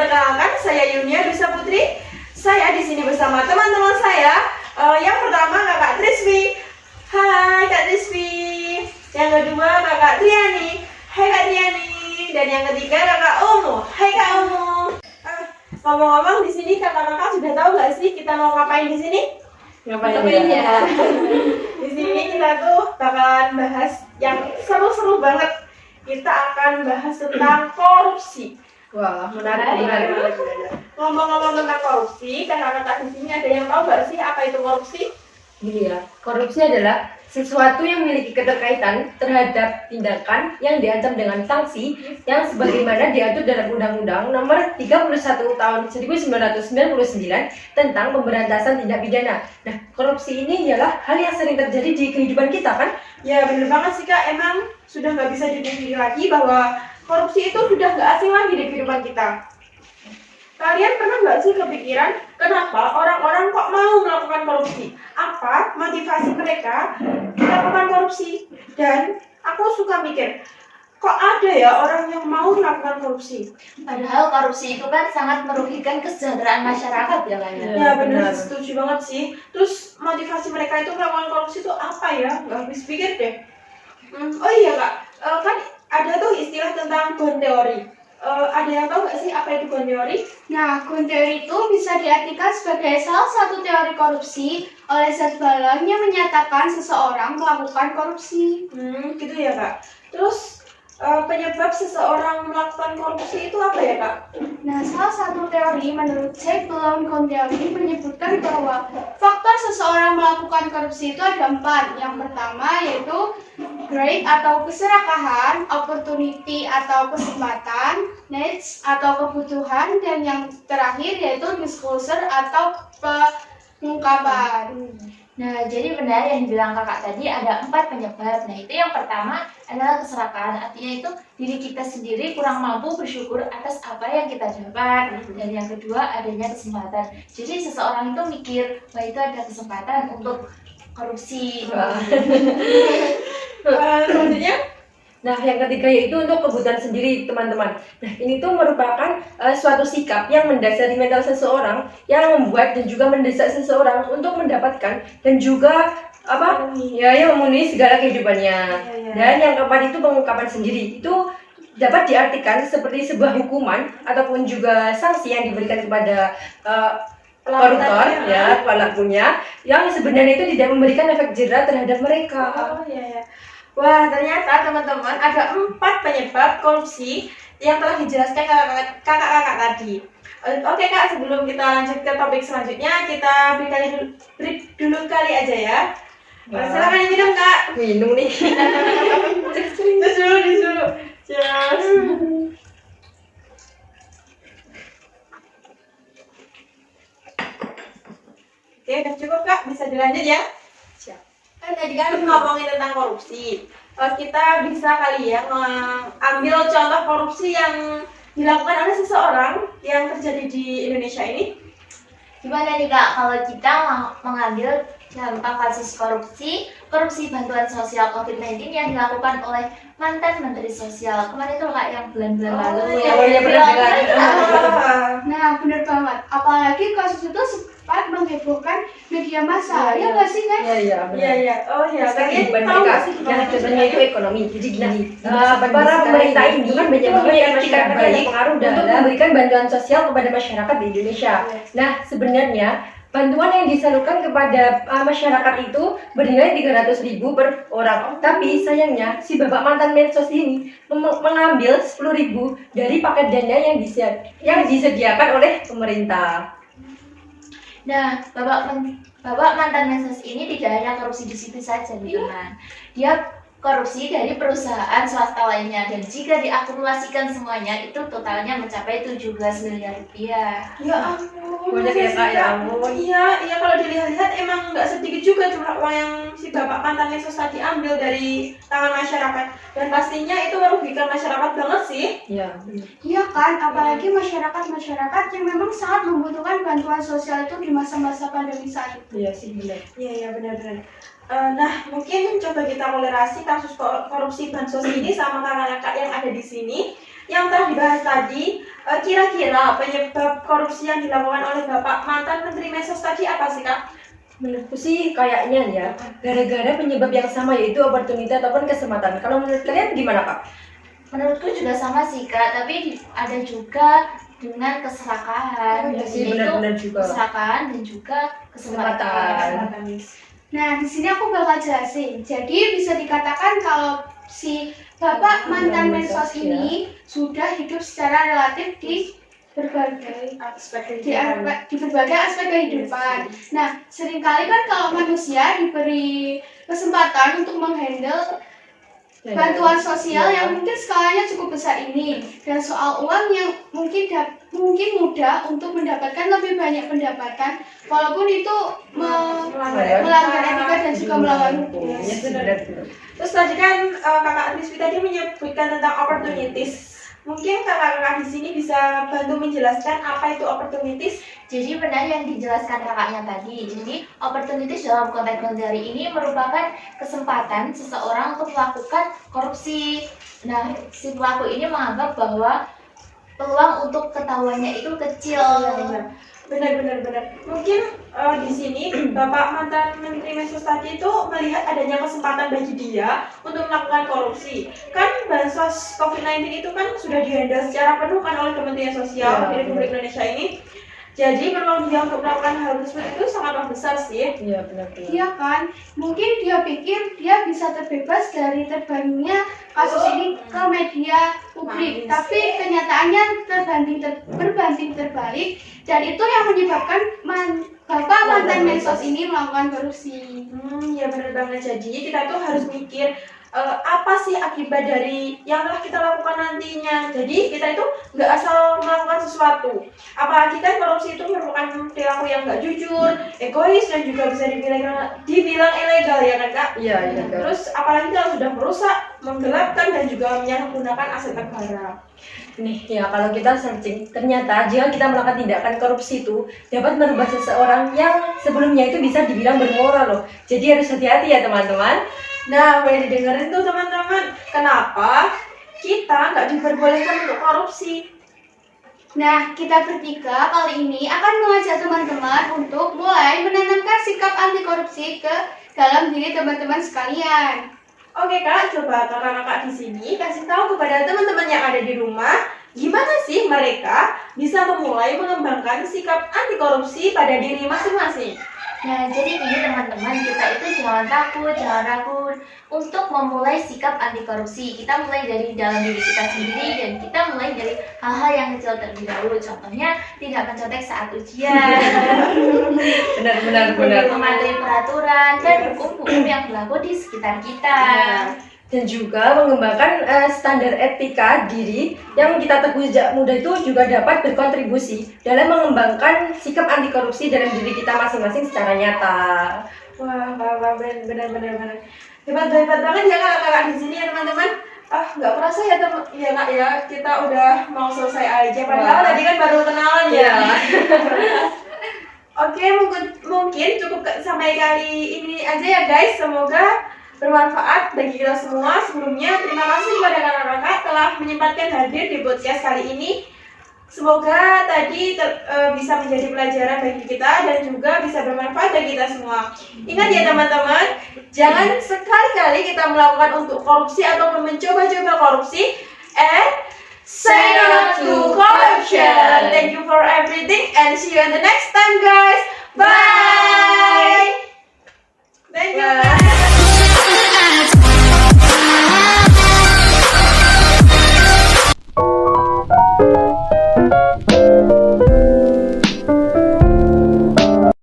perkenalkan, saya Yunia Dusa Putri. Saya di sini bersama teman-teman saya. Yang pertama Kakak Triswi. Hai Kak Triswi. Yang kedua Kakak Triani. Hai Kak Triani. Dan yang ketiga Kakak Omo. Hai Kak Omo. Ngomong-ngomong di sini kakak-kakak sudah tahu nggak sih kita mau ngapain di sini? Ngapain ya? Di sini kita tuh bakalan bahas yang seru-seru banget. Kita akan bahas tentang korupsi. Wah, menarik. Ngomong-ngomong tentang korupsi, kakak-kakak di sini ada yang tahu nggak sih apa itu korupsi? Gini ya, korupsi adalah sesuatu yang memiliki keterkaitan terhadap tindakan yang diancam dengan sanksi yang sebagaimana diatur dalam Undang-Undang Nomor 31 Tahun 1999 tentang pemberantasan tindak pidana. Nah, korupsi ini ialah hal yang sering terjadi di kehidupan kita, kan? Ya bener banget sih Kak, emang sudah nggak bisa dipungkiri lagi bahwa korupsi itu sudah nggak asing lagi di kehidupan kita. Kalian pernah nggak sih kepikiran kenapa orang-orang kok mau melakukan korupsi? Apa motivasi mereka melakukan korupsi? Dan aku suka mikir, kok ada ya orang yang mau melakukan korupsi? Padahal korupsi itu kan sangat merugikan kesejahteraan masyarakat ya kan ya? Ya benar, setuju banget sih. Terus motivasi mereka itu melakukan korupsi itu apa ya? Nggak habis pikir deh. Oh iya Kak, kan ada tuh istilah tentang Ghosn teori. Ada yang tahu nggak sih apa itu Ghosn teori? Nah, Ghosn teori itu bisa diartikan sebagai salah satu teori korupsi oleh Seth Ballon yang menyatakan seseorang melakukan korupsi. Gitu ya Kak. Terus penyebab seseorang melakukan korupsi itu apa ya Kak? Nah, salah satu teori menurut Seth Ballon Ghosn teori menyebutkan bahwa faktor seseorang melakukan korupsi itu ada 4. Yang pertama yaitu greed atau keserakahan, opportunity atau kesempatan, needs atau kebutuhan, dan yang terakhir yaitu disclosure atau pengungkapan. Nah, jadi benar yang dibilang kakak tadi ada 4 penyebab. Nah, itu yang pertama adalah keserakahan. Artinya itu diri kita sendiri kurang mampu bersyukur atas apa yang kita dapat. Dan yang kedua adanya kesempatan. Jadi seseorang itu mikir, wah itu ada kesempatan untuk korupsi. Selanjutnya? Nah, yang ketiga yaitu untuk kebutuhan sendiri, teman-teman. Nah, ini tuh merupakan suatu sikap yang mendasari mental seseorang yang membuat dan juga mendesak seseorang untuk mendapatkan dan juga yang memenuhi segala kehidupannya. Dan yang keempat itu pengungkapan sendiri. Itu dapat diartikan seperti sebuah hukuman ataupun juga sanksi yang diberikan kepada koruptor ya, pelakunya, yang sebenarnya itu tidak memberikan efek jera terhadap mereka. Oh iya ya. Wah, ternyata teman-teman ada 4 penyebab korupsi yang telah dijelaskan kakak-kakak tadi. Oke Kak, sebelum kita lanjut ke topik selanjutnya, kita break dulu kali aja ya. Silakan minum Kak. Minum nih. Terus dulu. Cheers. Oke, udah cukup Kak, bisa dilanjut ya. Kan tadi kan ngomongin tentang korupsi. Kita bisa kali ya mengambil contoh korupsi yang dilakukan oleh seseorang yang terjadi di Indonesia ini. Gimana nih Kak, kalau kita mengambil contoh kasus korupsi bantuan sosial COVID-19 yang dilakukan oleh mantan Menteri Sosial. Kemarin itu Kak yang bulan-bulan lalu Iya, Nah, benar banget. Apalagi kasus itu sempat menghebohkan media massa. Ya nggak sih guys? Iya. Oh iya, kalian Kehidupan tahu mereka. nggak sih Nah, gimana contohnya itu ekonomi. Jadi gini, para para pemerintah ini itu kan banyak banget yang masyarakat baik pengaruh untuk memberikan bantuan sosial kepada masyarakat di Indonesia. Nah, sebenarnya bantuan yang disalurkan kepada masyarakat itu bernilai 300.000 per orang. Tapi sayangnya si bapak mantan Mensos ini mengambil 10.000 dari paket dana yang disediakan oleh pemerintah. Nah, Bapak mantan Mensos ini tidak hanya korupsi di situ saja, teman. Dia korupsi dari perusahaan swasta lainnya, dan jika diakumulasikan semuanya itu totalnya mencapai 17 miliar rupiah. Ya ampun. Banyak ya Kak, ya ampun. Iya kalau dilihat-lihat emang nggak sedikit juga jumlah uang yang si bapak mantan Mensos tadi ambil dari tangan masyarakat, dan pastinya itu merugikan masyarakat banget sih. Iya. Iya kan, apalagi masyarakat yang memang sangat membutuhkan bantuan sosial itu di masa-masa pandemi saat itu. Iya sih, benar. Iya benar-benar. Nah, mungkin coba kita kolerasi kasus korupsi bansos ini sama kakak-kakak yang ada di sini. yang telah dibahas tadi, kira-kira penyebab korupsi yang dilakukan oleh Bapak mantan Menteri Mensos tadi apa sih Kak? Menurutku sih kayaknya ya, gara-gara penyebab yang sama yaitu opportunity ataupun kesempatan. Kalau menurut kalian gimana Kak? Menurutku juga sama sih Kak, tapi ada juga dengan keserakahan, Iya sih, yaitu benar-benar juga. keserakahan dan juga Kesempatan. kesempatan. Nah, di sini aku bakal jelasin. Jadi bisa dikatakan kalau si Bapak mantan Mensos ini sudah hidup secara relatif di berbagai Aspek di berbagai aspek kehidupan. Nah, seringkali kan kalau manusia diberi kesempatan untuk menghandle bantuan sosial yang mungkin skalanya cukup besar ini, dan soal uang yang mungkin mudah untuk mendapatkan lebih banyak pendapatan walaupun itu melanggar etika dan juga melawan hukum. Iya sih, benar. Terus tadi kan Kakak Rizwi tadi menyebutkan tentang opportunities. Mungkin kakak-kakak di sini bisa bantu menjelaskan apa itu opportunities. Jadi benar yang dijelaskan kakaknya tadi. Jadi opportunities dalam konteks dari ini merupakan kesempatan seseorang untuk melakukan korupsi. Nah, si pelaku ini menganggap bahwa peluang untuk ketahuannya itu kecil. Benar. Mungkin di sini Bapak mantan Menteri Mensos tadi itu melihat adanya kesempatan bagi dia untuk melakukan korupsi. Kan bansos COVID-19 itu kan sudah dihandle secara penuh kan oleh Kementerian Sosial di Republik Indonesia ini. Jadi peluang dia untuk melakukan hal tersebut itu sangatlah besar sih. Iya benar. Iya kan, mungkin dia pikir dia bisa terbebas dari terbangnya kasus ini ke media publik, tapi kenyataannya berbanding terbalik, dan itu yang menyebabkan Bapak mantan Mensos ini melakukan korupsi. Ya benar banget. Jadi kita tuh harus mikir apa sih akibat dari yang telah kita lakukan nantinya. Jadi kita itu nggak asal melakukan sesuatu. Apalagi kan korupsi itu merupakan perilaku yang nggak jujur, egois, dan juga bisa dibilang ilegal ya kan Kak? Iya. Terus apalagi kalau sudah merusak, menggelapkan, dan juga menyalahgunakan aset negara. Nih ya, kalau kita searching, ternyata jika kita melakukan tindakan korupsi itu dapat merubah seseorang yang sebelumnya itu bisa dibilang bermoral loh. Jadi harus hati-hati ya teman-teman. Nah, boleh didengerin tuh teman-teman, kenapa kita nggak diperbolehkan untuk korupsi? Nah, kita bertiga kali ini akan mengajak teman-teman untuk mulai menanamkan sikap anti korupsi ke dalam diri teman-teman sekalian. Oke Kak, coba kakak-kakak di sini kasih tahu kepada teman-teman yang ada di rumah, gimana sih mereka bisa memulai mengembangkan sikap anti korupsi pada diri masing-masing. Nah, jadi ini teman-teman, kita itu jangan takut, jangan ragu untuk memulai sikap anti korupsi. Kita mulai dari dalam diri kita sendiri, dan kita mulai dari hal-hal yang kecil terlebih dahulu. Contohnya, tidak mencontek saat ujian, Benar. mematuhi peraturan, dan hukum-hukum yang berlaku di sekitar kita. Dan juga mengembangkan standar etika diri yang kita tempuh sejak muda itu juga dapat berkontribusi dalam mengembangkan sikap anti korupsi dalam diri kita masing-masing secara nyata. Wah, benar. Hebat banget ya kakak-kakak di sini ya teman-teman. Nggak kerasa ya ya Kak ya, kita udah mau selesai aja. Padahal tadi kan baru kenalan ya. Oke, mungkin cukup sampai kali ini aja ya guys. Semoga bermanfaat bagi kita semua. Sebelumnya terima kasih kepada kakak-kakak telah menyempatkan hadir di podcast kali ini. Semoga tadi bisa menjadi pelajaran bagi kita dan juga bisa bermanfaat bagi kita semua. Ingat ya teman-teman, jangan sekali-kali kita melakukan untuk korupsi ataupun mencoba-coba korupsi. And say no to corruption. Thank you for everything and see you in the next time guys. Bye. Thank you.